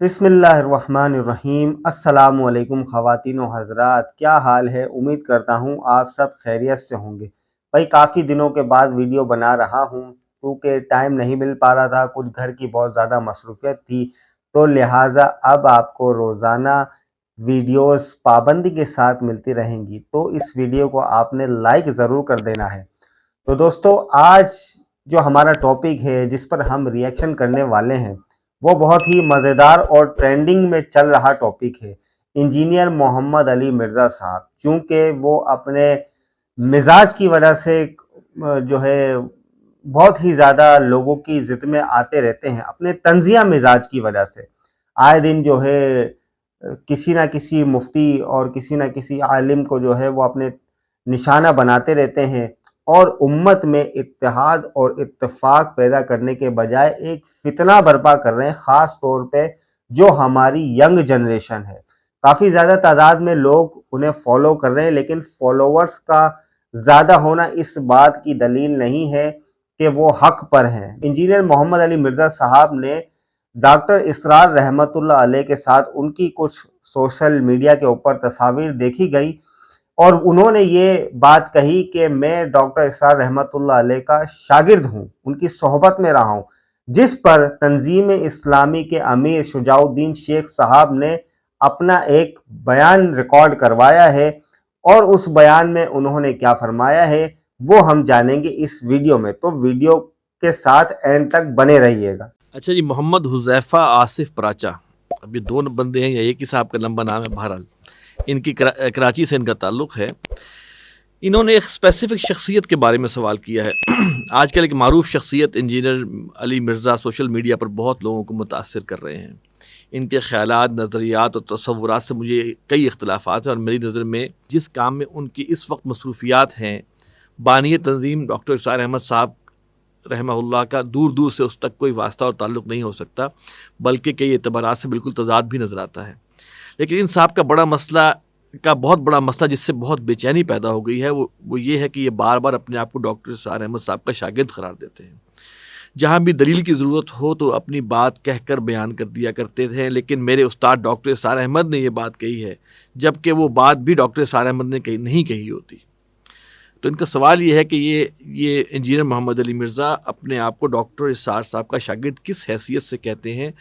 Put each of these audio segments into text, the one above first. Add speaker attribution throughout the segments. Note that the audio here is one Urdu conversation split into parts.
Speaker 1: بسم اللہ الرحمن الرحیم۔ السلام علیکم خواتین و حضرات، کیا حال ہے؟ امید کرتا ہوں آپ سب خیریت سے ہوں گے۔ بھائی کافی دنوں کے بعد ویڈیو بنا رہا ہوں کیونکہ ٹائم نہیں مل پا رہا تھا، کچھ گھر کی بہت زیادہ مصروفیت تھی، تو لہٰذا اب آپ کو روزانہ ویڈیوز پابندی کے ساتھ ملتی رہیں گی، تو اس ویڈیو کو آپ نے لائک ضرور کر دینا ہے۔ تو دوستو، آج جو ہمارا ٹاپک ہے جس پر ہم ریئیکشن کرنے والے ہیں وہ بہت ہی مزیدار اور ٹرینڈنگ میں چل رہا ٹاپک ہے۔ انجینئر محمد علی مرزا صاحب، چونکہ وہ اپنے مزاج کی وجہ سے جو ہے بہت ہی زیادہ لوگوں کی ضد میں آتے رہتے ہیں، اپنے طنزیہ مزاج کی وجہ سے آئے دن جو ہے کسی نہ کسی مفتی اور کسی نہ کسی عالم کو جو ہے وہ اپنے نشانہ بناتے رہتے ہیں، اور امت میں اتحاد اور اتفاق پیدا کرنے کے بجائے ایک فتنہ برپا کر رہے ہیں، خاص طور پہ جو ہماری ینگ جنریشن ہے۔ کافی زیادہ تعداد میں لوگ انہیں فالو کر رہے ہیں، لیکن فالوورز کا زیادہ ہونا اس بات کی دلیل نہیں ہے کہ وہ حق پر ہیں۔ انجینئر محمد علی مرزا صاحب نے ڈاکٹر اسرار رحمت اللہ علیہ کے ساتھ ان کی کچھ سوشل میڈیا کے اوپر تصاویر دیکھی گئی، اور انہوں نے یہ بات کہی کہ میں ڈاکٹر اسرار رحمت اللہ علیہ کا شاگرد ہوں، ان کی صحبت میں رہا ہوں، جس پر تنظیم اسلامی کے امیر شجاع الدین شیخ صاحب نے اپنا ایک بیان ریکارڈ کروایا ہے، اور اس بیان میں انہوں نے کیا فرمایا ہے وہ ہم جانیں گے اس ویڈیو میں، تو ویڈیو کے ساتھ اینڈ تک بنے رہیے گا۔
Speaker 2: اچھا جی، محمد حذیفہ آصف پراچا، اب یہ دو بندے ہیں یا ایک ہی صاحب کا لمبا نام ہے، بہرحال ان کی کراچی سے ان کا تعلق ہے۔ انہوں نے ایک اسپیسیفک شخصیت کے بارے میں سوال کیا ہے۔ آج کل ایک معروف شخصیت انجینئر علی مرزا سوشل میڈیا پر بہت لوگوں کو متاثر کر رہے ہیں۔ ان کے خیالات، نظریات اور تصورات سے مجھے کئی اختلافات ہیں، اور میری نظر میں جس کام میں ان کی اس وقت مصروفیات ہیں، بانی تنظیم ڈاکٹر اسرار احمد صاحب رحمہ اللہ کا دور دور سے اس تک کوئی واسطہ اور تعلق نہیں ہو سکتا، بلکہ کئی اعتبارات سے بالکل تضاد بھی نظر آتا ہے۔ لیکن ان صاحب کا بہت بڑا مسئلہ جس سے بہت بے چینی پیدا ہو گئی ہے وہ یہ ہے کہ یہ بار بار اپنے آپ کو ڈاکٹر اسرار احمد صاحب کا شاگرد قرار دیتے ہیں۔ جہاں بھی دلیل کی ضرورت ہو تو اپنی بات کہہ کر بیان کر دیا کرتے تھے، لیکن میرے استاد ڈاکٹر اسرار احمد نے یہ بات کہی ہے، جبکہ وہ بات بھی ڈاکٹر اسرار احمد نے نہیں کہی ہوتی۔ تو ان کا سوال یہ ہے کہ یہ انجینئر محمد علی مرزا اپنے آپ کو ڈاکٹر اسرار صاحب کا شاگرد کس حیثیت سے کہتے ہیں،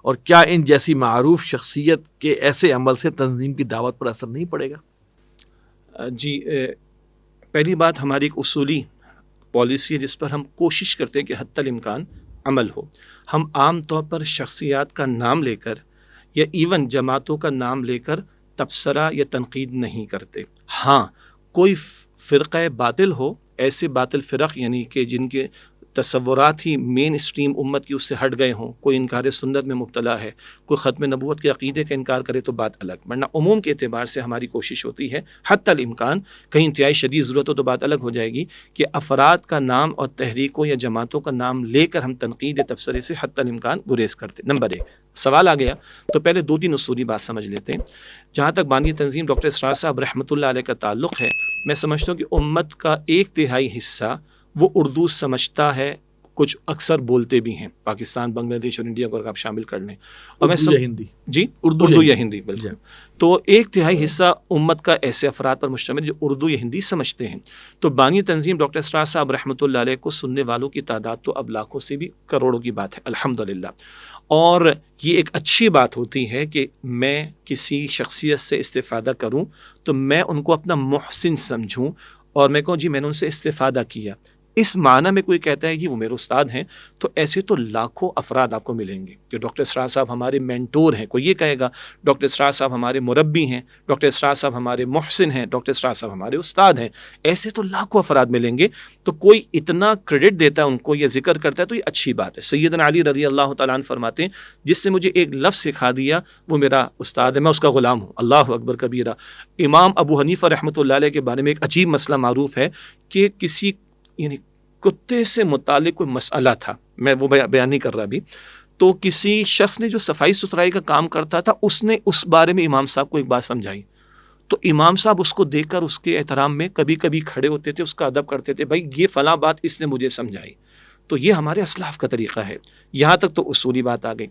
Speaker 2: اور کیا ان جیسی معروف شخصیت کے ایسے عمل سے تنظیم کی دعوت پر اثر نہیں پڑے گا؟
Speaker 3: جی، پہلی بات ہماری ایک اصولی پالیسی ہے جس پر ہم کوشش کرتے ہیں کہ حتی الامکان عمل ہو۔ ہم عام طور پر شخصیات کا نام لے کر یا ایون جماعتوں کا نام لے کر تبصرہ یا تنقید نہیں کرتے۔ ہاں، کوئی فرقہ باطل ہو، ایسے باطل فرق یعنی کہ جن کے تصورات ہی مین اسٹریم امت کی اس سے ہٹ گئے ہوں، کوئی انکار سنت میں مبتلا ہے، کوئی ختم نبوت کے عقیدے کا انکار کرے تو بات الگ، ورنہ عموم کے اعتبار سے ہماری کوشش ہوتی ہے حتی الامکان، کہیں انتہائی شدید ضرورت ہو تو بات الگ ہو جائے گی، کہ افراد کا نام اور تحریکوں یا جماعتوں کا نام لے کر ہم تنقید یا تبصرے سے حتی الامکان گریز کرتے۔ نمبر ایک سوال آ گیا تو پہلے دو تین اصولی بات سمجھ لیتے ہیں۔ جہاں تک بانی تنظیم ڈاکٹر اسرار صاحب رحمۃ اللہ علیہ کا تعلق ہے، میں سمجھتا ہوں کہ امت کا 1/3 حصہ وہ اردو سمجھتا ہے، کچھ اکثر بولتے بھی ہیں، پاکستان، بنگلہ دیش اور انڈیا کو اگر آپ شامل کر لیں، اور
Speaker 2: اردو یا ہندی؟
Speaker 3: جی، اردو یا ہندی، بالکل۔ تو 1/3 حصہ امت کا ایسے افراد پر مشتمل جو اردو یا ہندی سمجھتے ہیں۔ تو بانی تنظیم ڈاکٹر اسرار صاحب رحمۃ اللہ علیہ کو سننے والوں کی تعداد تو اب لاکھوں سے بھی کروڑوں کی بات ہے، الحمدللہ۔ اور یہ ایک اچھی بات ہوتی ہے کہ میں کسی شخصیت سے استفادہ کروں تو میں ان کو اپنا محسن سمجھوں، اور میں کہوں جی میں نے ان سے استفادہ کیا، اس معنی میں کوئی کہتا ہے کہ وہ میرے استاد ہیں، تو ایسے تو لاکھوں افراد آپ کو ملیں گے کہ ڈاکٹر اسرار صاحب ہمارے مینٹور ہیں، کوئی یہ کہے گا ڈاکٹر اسرار صاحب ہمارے مربی ہیں، ڈاکٹر اسرار صاحب ہمارے محسن ہیں، ڈاکٹر اسرار صاحب ہمارے استاد ہیں، ایسے تو لاکھوں افراد ملیں گے۔ تو کوئی اتنا کریڈٹ دیتا ہے ان کو یا ذکر کرتا ہے تو یہ اچھی بات ہے۔ سیدنا علی رضی اللہ تعالیٰ عنہ فرماتے ہیں جس نے مجھے ایک لفظ سکھا دیا وہ میرا استاد ہے، میں اس کا غلام ہوں۔ اللہ اکبر کبیرہ۔ امام ابو حنیفہ رحمۃ اللہ علیہ کے بارے میں ایک عجیب مسئلہ معروف ہے کہ کسی یعنی کتے سے متعلق کوئی مسئلہ تھا، میں وہ بیان نہیں کر رہا ابھی، تو کسی شخص نے جو صفائی ستھرائی کا کام کرتا تھا اس نے اس بارے میں امام صاحب کو ایک بات سمجھائی، تو امام صاحب اس کو دیکھ کر اس کے احترام میں کبھی کبھی کھڑے ہوتے تھے، اس کا ادب کرتے تھے، بھائی یہ فلاں بات اس نے مجھے سمجھائی۔ تو یہ ہمارے اسلاف کا طریقہ ہے۔ یہاں تک تو اصولی بات آ گئی۔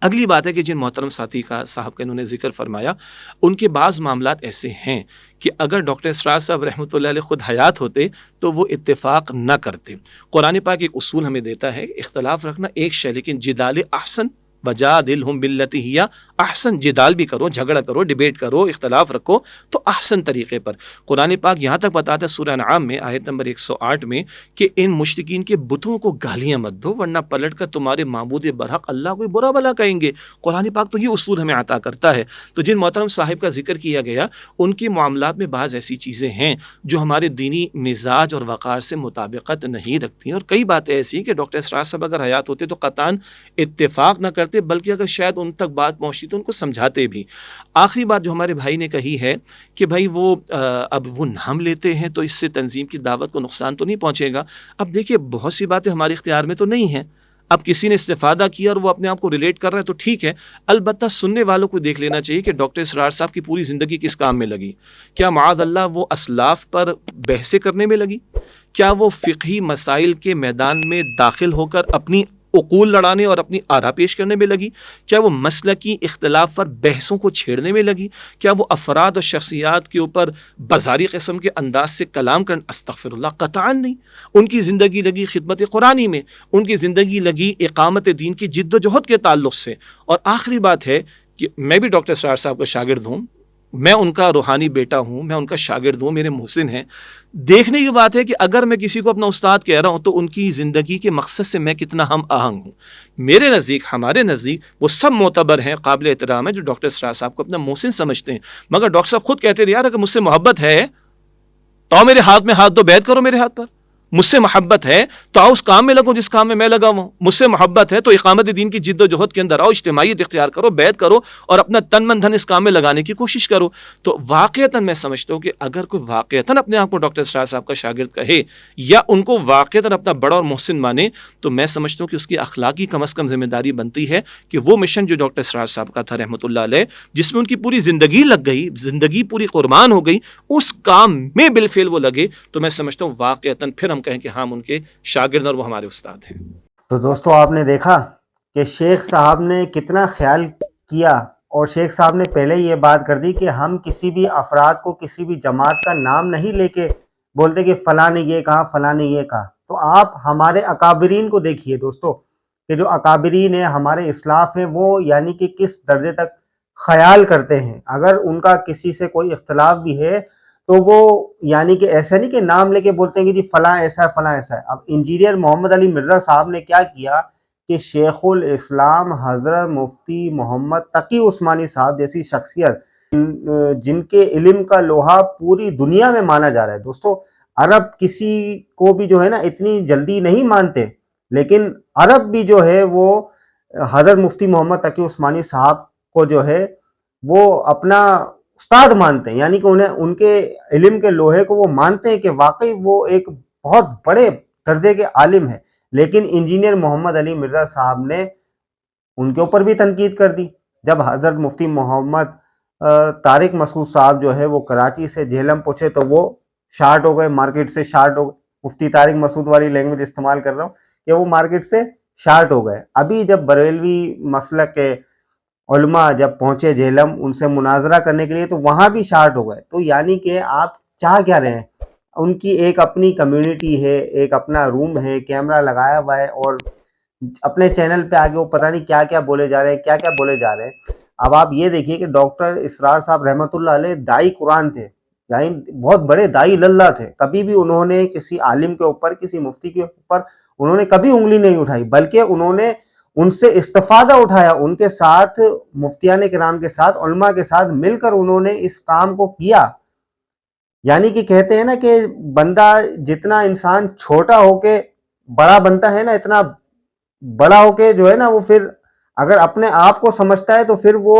Speaker 3: اگلی بات ہے کہ جن محترم ساتھی کا صاحب کا انہوں نے ذکر فرمایا، ان کے بعض معاملات ایسے ہیں کہ اگر ڈاکٹر اسرار صاحب رحمۃ اللہ علیہ خود حیات ہوتے تو وہ اتفاق نہ کرتے۔ قرآن پاک ایک اصول ہمیں دیتا ہے، اختلاف رکھنا ایک شے، لیکن جدال احسن وجادلہم باللتی ہی احسن، جدال بھی کرو، جھگڑا کرو، ڈیبیٹ کرو، اختلاف رکھو تو احسن طریقے پر۔ قرآن پاک یہاں تک بتاتا ہے سورہ انعام میں آیت نمبر 108 میں کہ ان مشرکین کے بتوں کو گالیاں مت دو ورنہ پلٹ کر تمہارے معبود برحق اللہ کو برا بھلا کہیں گے۔ قرآن پاک تو یہ اصول ہمیں عطا کرتا ہے۔ تو جن محترم صاحب کا ذکر کیا گیا، ان کے معاملات میں بعض ایسی چیزیں ہیں جو ہمارے دینی مزاج اور وقار سے مطابقت نہیں رکھتی ہیں، اور کئی باتیں ایسی ہیں کہ ڈاکٹر اسرار صاحب اگر حیات ہوتے تو قطعاً اتفاق نہ کرتے، بلکہ اگر شاید ان تک بات پہنچتی تو ان کو سمجھاتے بھی۔ آخری بات جو ہمارے بھائی نے کہی ہے کہ بھائی وہ اب وہ نام لیتے ہیں تو اس سے تنظیم کی دعوت کو نقصان تو نہیں پہنچے گا۔ اب دیکھیے بہت سی باتیں ہمارے اختیار میں تو نہیں ہیں، اب کسی نے استفادہ کیا اور وہ اپنے آپ کو ریلیٹ کر رہا ہے تو ٹھیک ہے، البتہ سننے والوں کو دیکھ لینا چاہیے کہ ڈاکٹر اسرار صاحب کی پوری زندگی کس کام میں لگی۔ کیا معاذ اللہ وہ اسلاف پر بحثیں کرنے میں لگی؟ کیا وہ فقہی مسائل کے میدان میں داخل ہو کر اپنی عقول لڑانے اور اپنی آرا پیش کرنے میں لگی؟ کیا وہ مسلکی اختلاف پر بحثوں کو چھیڑنے میں لگی؟ کیا وہ افراد اور شخصیات کے اوپر بازاری قسم کے انداز سے کلام کرنا؟ استغفر اللہ، قطعاً نہیں۔ ان کی زندگی لگی خدمت قرآنی میں، ان کی زندگی لگی اقامت دین کی جد و جہد کے تعلق سے۔ اور آخری بات ہے کہ میں بھی ڈاکٹر اسرار صاحب کا شاگرد ہوں، میں ان کا روحانی بیٹا ہوں، میں ان کا شاگرد ہوں، میرے محسن ہیں۔ دیکھنے کی بات ہے کہ اگر میں کسی کو اپنا استاد کہہ رہا ہوں تو ان کی زندگی کے مقصد سے میں کتنا ہم آہنگ ہوں۔ میرے نزدیک، ہمارے نزدیک وہ سب معتبر ہیں، قابل احترام ہے جو ڈاکٹر اسرار صاحب کو اپنا محسن سمجھتے ہیں، مگر ڈاکٹر صاحب خود کہتے ہیں یار اگر مجھ سے محبت ہے تو آؤ میرے ہاتھ میں ہاتھ دو، بیعت کرو میرے ہاتھ پر۔ مجھ سے محبت ہے تو آؤ اس کام میں لگو جس کام میں لگا ہوں۔ مجھ سے محبت ہے تو اقامت دین کی جد و جہد کے اندر آؤ، اجتماعیت اختیار کرو، بیعت کرو اور اپنا تن من دھن اس کام میں لگانے کی کوشش کرو۔ تو واقعتاً میں سمجھتا ہوں کہ اگر کوئی واقعتاً اپنے آپ کو ڈاکٹر اسرار صاحب کا شاگرد کہے یا ان کو واقعتاً اپنا بڑا اور محسن مانے، تو میں سمجھتا ہوں کہ اس کی اخلاقی کم از کم ذمہ داری بنتی ہے کہ وہ مشن جو ڈاکٹر اسرار صاحب کا تھا رحمۃ اللہ علیہ، جس میں ان کی پوری زندگی لگ گئی، زندگی پوری قربان ہو گئی، اس کام میں بالفعل وہ لگے، تو میں سمجھتا ہوں واقعتاً پھر ہم کہیں کہ ہم ان کے شاگرد اور وہ ہمارے استاد ہیں۔
Speaker 1: تو دوستو آپ نے دیکھا کہ شیخ صاحب نے کتنا خیال کیا، اور شیخ صاحب نے پہلے یہ بات کر دی کہ ہم کسی بھی افراد کو، کسی بھی جماعت کا نام نہیں لے کے بولتے کہ فلاں نے یہ کہا، فلاں نے یہ کہا۔ تو آپ ہمارے اکابرین کو دیکھیے دوستو کہ جو اکابرین ہیں، ہمارے اسلاف ہیں، وہ یعنی کہ کس درجے تک خیال کرتے ہیں۔ اگر ان کا کسی سے کوئی اختلاف بھی ہے تو وہ یعنی کہ ایسا نہیں کہ نام لے کے بولتے ہیں کہ جی فلاں ایسا ہے، فلاں ایسا ہے۔ اب انجینئر محمد علی مرزا صاحب نے کیا کیا کہ شیخ الاسلام حضرت مفتی محمد تقی عثمانی صاحب جیسی شخصیت، جن کے علم کا لوہا پوری دنیا میں مانا جا رہا ہے۔ دوستو عرب کسی کو بھی جو ہے نا اتنی جلدی نہیں مانتے، لیکن عرب بھی جو ہے وہ حضرت مفتی محمد تقی عثمانی صاحب کو جو ہے وہ اپنا استاد مانتے ہیں، یعنی کہ انہیں ان کے علم کے لوہے کو وہ مانتے ہیں کہ واقعی وہ ایک بہت بڑے درجے کے عالم ہیں۔ لیکن انجینئر محمد علی مرزا صاحب نے ان کے اوپر بھی تنقید کر دی۔ جب حضرت مفتی محمد طارق مسعود صاحب جو ہے وہ کراچی سے جہلم پہنچے تو وہ شارٹ ہو گئے، مارکیٹ سے شارٹ ہو گئے۔ مفتی طارق مسعود والی لینگویج استعمال کر رہا ہوں کہ وہ مارکیٹ سے شارٹ ہو گئے۔ ابھی جب بریلوی مسلک کے علماء جب پہنچے جہلم ان سے مناظرہ کرنے کے لیے تو وہاں بھی شارٹ ہو گئے۔ تو یعنی کہ آپ چاہ کیا رہے ہیں؟ ان کی ایک اپنی کمیونٹی ہے، ایک اپنا روم ہے، کیمرہ لگایا ہوا ہے، اور اپنے چینل پہ آگے وہ پتہ نہیں کیا کیا بولے جا رہے ہیں، کیا کیا بولے جا رہے ہیں۔ اب آپ یہ دیکھیے کہ ڈاکٹر اسرار صاحب رحمۃ اللہ علیہ دائی قرآن تھے، یعنی بہت بڑے دائی اللہ تھے۔ کبھی بھی انہوں نے کسی عالم کے اوپر، کسی مفتی کے اوپر انہوں نے کبھی انگلی نہیں اٹھائی، بلکہ انہوں نے ان سے استفادہ اٹھایا، ان کے ساتھ مفتیان کرام کے ساتھ، علماء کے ساتھ مل کر انہوں نے اس کام کو کیا۔ یعنی کہ کہتے ہیں نا کہ بندہ جتنا انسان چھوٹا ہو کے بڑا بنتا ہے نا، اتنا بڑا ہو کے جو ہے نا وہ پھر اگر اپنے آپ کو سمجھتا ہے تو پھر وہ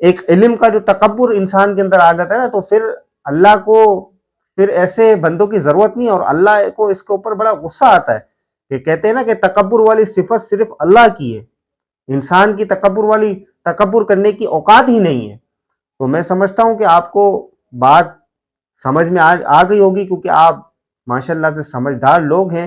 Speaker 1: ایک علم کا جو تکبر انسان کے اندر آ جاتا ہے نا، تو پھر اللہ کو پھر ایسے بندوں کی ضرورت نہیں، اور اللہ کو اس کے اوپر بڑا غصہ آتا ہے کہ کہتے ہیں نا کہ تکبر والی صفت صرف اللہ کی ہے، انسان کی تکبر کرنے کی اوقات ہی نہیں ہے۔ تو میں سمجھتا ہوں کہ آپ کو بات سمجھ میں آ گئی ہوگی، کیونکہ آپ ماشاءاللہ سے سمجھدار لوگ ہیں۔